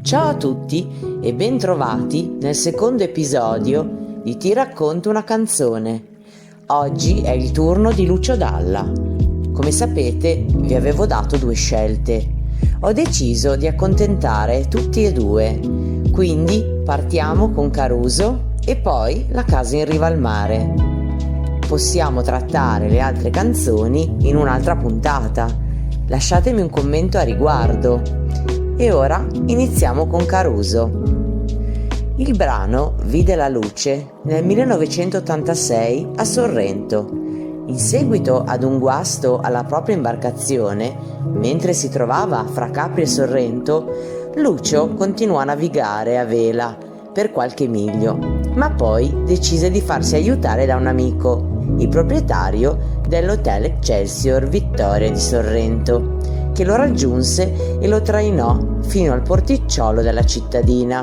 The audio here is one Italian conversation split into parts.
Ciao a tutti e bentrovati nel secondo episodio di Ti racconto una canzone. Oggi è il turno di Lucio Dalla. Come sapete, vi avevo dato due scelte. Ho deciso di accontentare tutti e due, quindi partiamo con Caruso e poi La casa in riva al mare. Possiamo trattare le altre canzoni in un'altra puntata. Lasciatemi un commento a riguardo. E ora iniziamo con Caruso. Il brano vide la luce nel 1986 a Sorrento. In seguito ad un guasto alla propria imbarcazione, mentre si trovava fra Capri e Sorrento, Lucio continuò a navigare a vela per qualche miglio, ma poi decise di farsi aiutare da un amico, il proprietario dell'Hotel Excelsior Vittoria di Sorrento, che lo raggiunse e lo trainò fino al porticciolo della cittadina,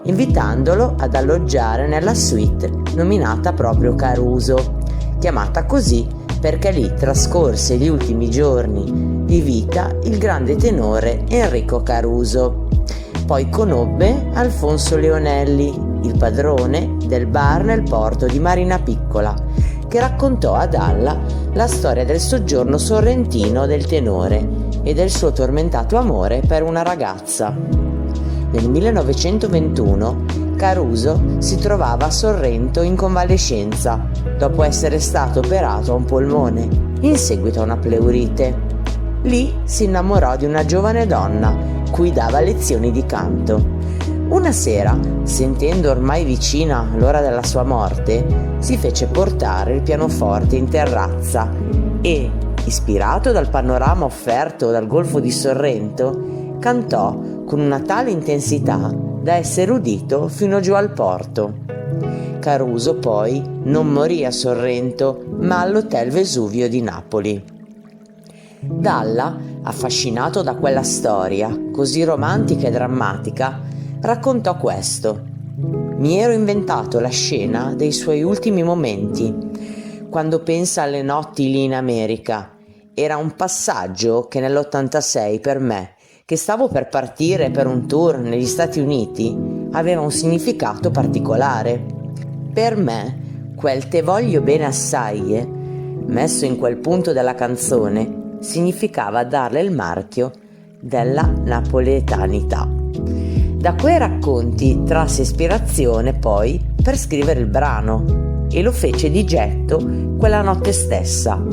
invitandolo ad alloggiare nella suite nominata proprio Caruso, chiamata così perché lì trascorse gli ultimi giorni di vita il grande tenore Enrico Caruso. Poi conobbe Alfonso Leonelli, il padrone del bar nel porto di Marina Piccola, che raccontò a Dalla la storia del soggiorno sorrentino del tenore e del suo tormentato amore per una ragazza. Nel 1921 Caruso si trovava a Sorrento in convalescenza dopo essere stato operato a un polmone in seguito a una pleurite. Lì si innamorò di una giovane donna cui dava lezioni di canto. Una sera, sentendo ormai vicina l'ora della sua morte, si fece portare il pianoforte in terrazza e, ispirato dal panorama offerto dal Golfo di Sorrento, cantò con una tale intensità da essere udito fino giù al porto. Caruso poi non morì a Sorrento, ma all'Hotel Vesuvio di Napoli. Dalla, affascinato da quella storia così romantica e drammatica, raccontò questo: «Mi ero inventato la scena dei suoi ultimi momenti. Quando pensa alle notti lì in America, era un passaggio che nell'86 per me, che stavo per partire per un tour negli Stati Uniti, aveva un significato particolare. Per me, quel te voglio bene assai, messo in quel punto della canzone, significava darle il marchio della napoletanità». Da quei racconti trasse ispirazione poi per scrivere il brano e lo fece di getto quella notte stessa,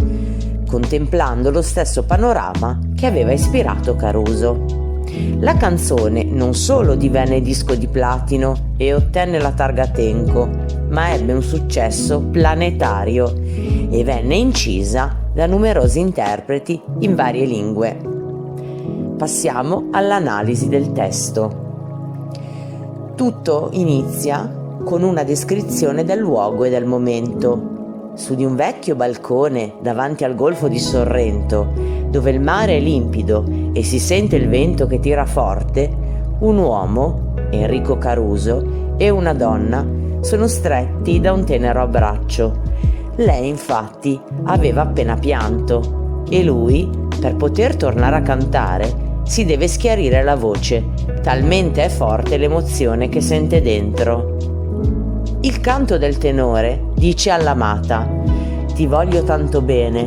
contemplando lo stesso panorama che aveva ispirato Caruso. La canzone non solo divenne disco di platino e ottenne la targa Tenco, ma ebbe un successo planetario e venne incisa da numerosi interpreti in varie lingue. Passiamo all'analisi del testo. Tutto inizia con una descrizione del luogo e del momento. Su di un vecchio balcone davanti al Golfo di Sorrento, dove il mare è limpido e si sente il vento che tira forte, un uomo, Enrico Caruso, e una donna sono stretti da un tenero abbraccio. Lei infatti aveva appena pianto e lui, per poter tornare a cantare, si deve schiarire la voce, talmente è forte l'emozione che sente dentro. Il canto del tenore dice all'amata: «Ti voglio tanto bene,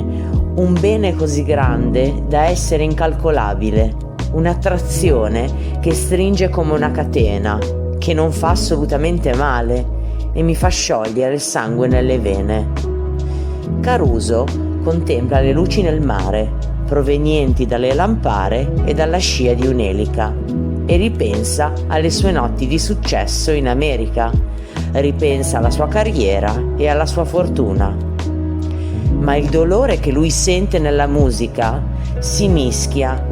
un bene così grande da essere incalcolabile, un'attrazione che stringe come una catena, che non fa assolutamente male e mi fa sciogliere il sangue nelle vene». Caruso contempla le luci nel mare, provenienti dalle lampare e dalla scia di un'elica, e ripensa alle sue notti di successo in America, ripensa alla sua carriera e alla sua fortuna. Ma il dolore che lui sente nella musica si mischia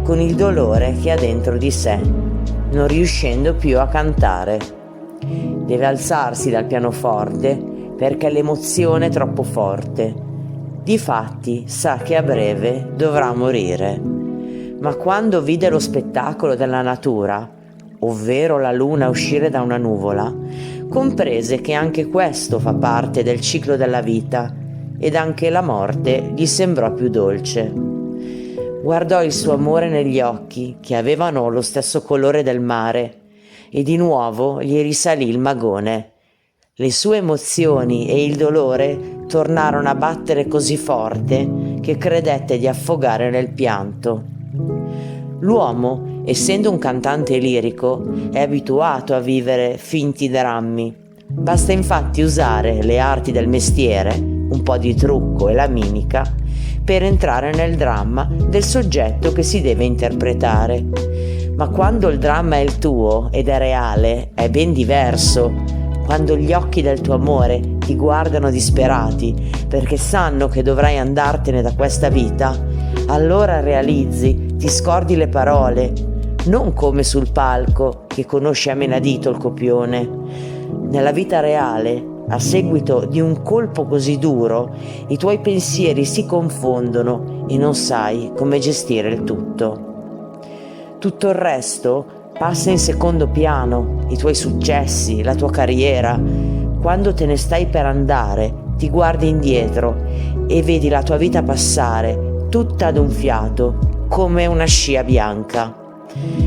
con il dolore che ha dentro di sé, non riuscendo più a cantare. Deve alzarsi dal pianoforte perché l'emozione è troppo forte. Difatti sa che a breve dovrà morire. Ma quando vide lo spettacolo della natura, ovvero la luna uscire da una nuvola, comprese che anche questo fa parte del ciclo della vita ed anche la morte gli sembrò più dolce. Guardò il suo amore negli occhi, che avevano lo stesso colore del mare, e di nuovo gli risalì il magone. Le sue emozioni e il dolore tornarono a battere così forte che credette di affogare nel pianto. L'uomo, essendo un cantante lirico, è abituato a vivere finti drammi. Basta infatti usare le arti del mestiere, un po' di trucco e la mimica, per entrare nel dramma del soggetto che si deve interpretare. Ma quando il dramma è il tuo ed è reale, è ben diverso. Quando gli occhi del tuo amore ti guardano disperati perché sanno che dovrai andartene da questa vita, allora realizzi, ti scordi le parole, non come sul palco che conosci a menadito il copione. Nella vita reale, a seguito di un colpo così duro, i tuoi pensieri si confondono e non sai come gestire il tutto. Tutto il resto passa in secondo piano, i tuoi successi, la tua carriera. Quando te ne stai per andare, ti guardi indietro e vedi la tua vita passare tutta ad un fiato, come una scia bianca.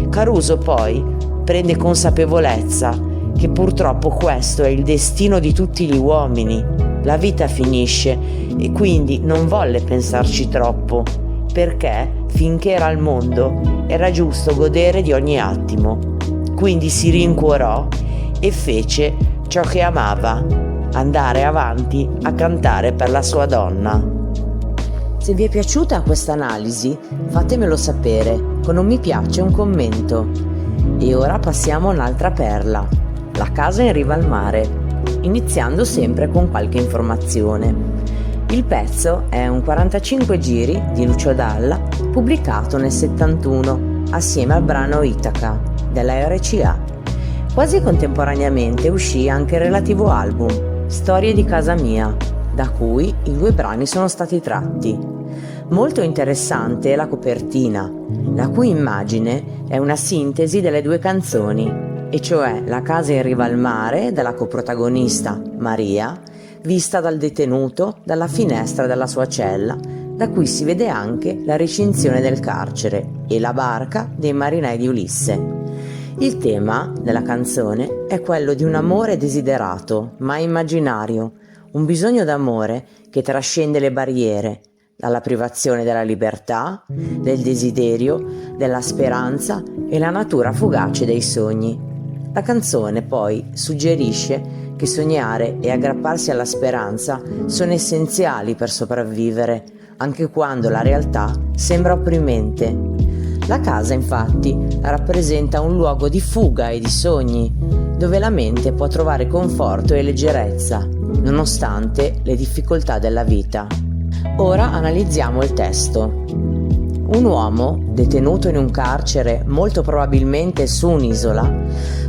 Caruso poi prende consapevolezza che purtroppo questo è il destino di tutti gli uomini. La vita finisce e quindi non volle pensarci troppo, perché finché era al mondo era giusto godere di ogni attimo. Quindi si rincuorò e fece ciò che amava, andare avanti a cantare per la sua donna. Se vi è piaciuta questa analisi, fatemelo sapere con un mi piace e un commento. E ora passiamo a un'altra perla, La casa in riva al mare, iniziando sempre con qualche informazione. Il pezzo è un 45 giri di Lucio Dalla, pubblicato nel 71 assieme al brano Itaca della RCA. Quasi contemporaneamente uscì anche il relativo album Storie di casa mia, da cui i due brani sono stati tratti. Molto interessante è la copertina, la cui immagine è una sintesi delle due canzoni, e cioè La casa in riva al mare della coprotagonista Maria, vista dal detenuto dalla finestra della sua cella, da cui si vede anche la recinzione del carcere e la barca dei marinai di Ulisse. Il tema della canzone è quello di un amore desiderato, ma immaginario, un bisogno d'amore che trascende le barriere, dalla privazione della libertà, del desiderio, della speranza e la natura fugace dei sogni. La canzone poi suggerisce che sognare e aggrapparsi alla speranza sono essenziali per sopravvivere, anche quando la realtà sembra opprimente. La casa, infatti, rappresenta un luogo di fuga e di sogni, dove la mente può trovare conforto e leggerezza, nonostante le difficoltà della vita. Ora analizziamo il testo. Un uomo, detenuto in un carcere, molto probabilmente su un'isola,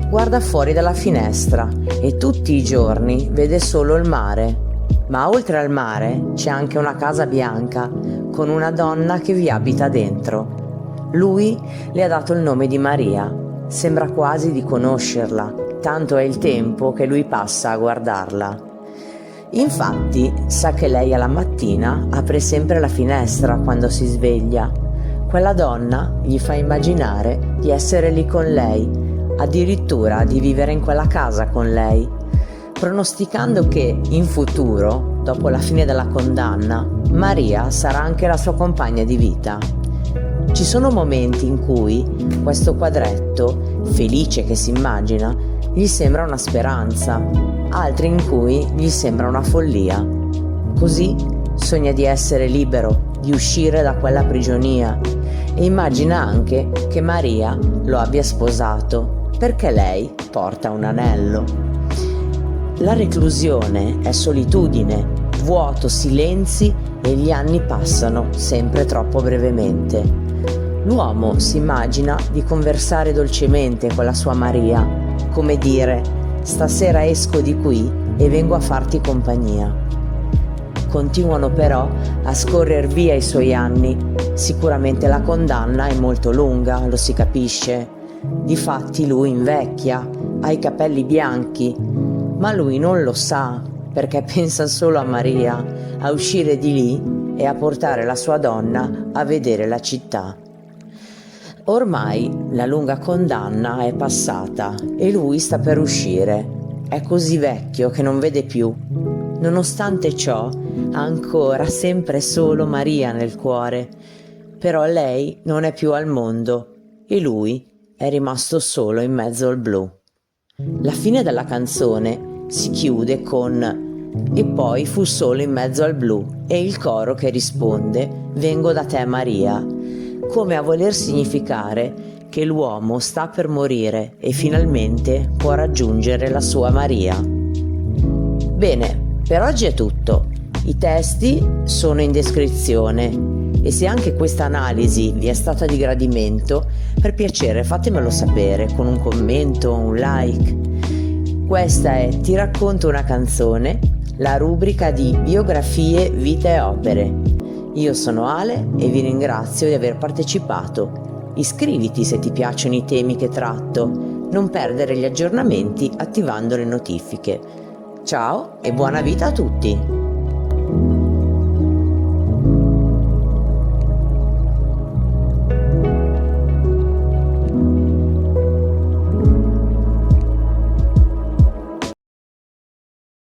guarda fuori dalla finestra e tutti i giorni vede solo il mare. Ma oltre al mare c'è anche una casa bianca con una donna che vi abita dentro. Lui le ha dato il nome di Maria. Sembra quasi di conoscerla, tanto è il tempo che lui passa a guardarla. Infatti sa che lei alla mattina apre sempre la finestra quando si sveglia. Quella donna gli fa immaginare di essere lì con lei, addirittura di vivere in quella casa con lei, pronosticando che in futuro, dopo la fine della condanna, Maria sarà anche la sua compagna di vita. Ci sono momenti in cui questo quadretto, felice che si immagina, gli sembra una speranza, altri in cui gli sembra una follia. Così sogna di essere libero, di uscire da quella prigionia, e immagina anche che Maria lo abbia sposato, perché lei porta un anello. La reclusione è solitudine, vuoto, silenzi, e gli anni passano sempre troppo brevemente. L'uomo si immagina di conversare dolcemente con la sua Maria, come dire: stasera esco di qui e vengo a farti compagnia. Continuano però a scorrer via i suoi anni. Sicuramente la condanna è molto lunga, lo si capisce. Difatti lui invecchia, ha i capelli bianchi, ma lui non lo sa perché pensa solo a Maria, a uscire di lì e a portare la sua donna a vedere la città. Ormai la lunga condanna è passata e lui sta per uscire. È così vecchio che non vede più. Nonostante ciò, ha ancora sempre solo Maria nel cuore. Però lei non è più al mondo e lui è rimasto solo in mezzo al blu. La fine della canzone si chiude con "E poi fu solo in mezzo al blu" e il coro che risponde "Vengo da te Maria", come a voler significare che l'uomo sta per morire e finalmente può raggiungere la sua Maria. Bene, per oggi è tutto. I testi sono in descrizione e se anche questa analisi vi è stata di gradimento, per piacere fatemelo sapere con un commento o un like. Questa è Ti racconto una canzone, la rubrica di biografie, vite e opere. Io sono Ale e vi ringrazio di aver partecipato. Iscriviti se ti piacciono i temi che tratto, non perdere gli aggiornamenti attivando le notifiche. Ciao e buona vita a tutti!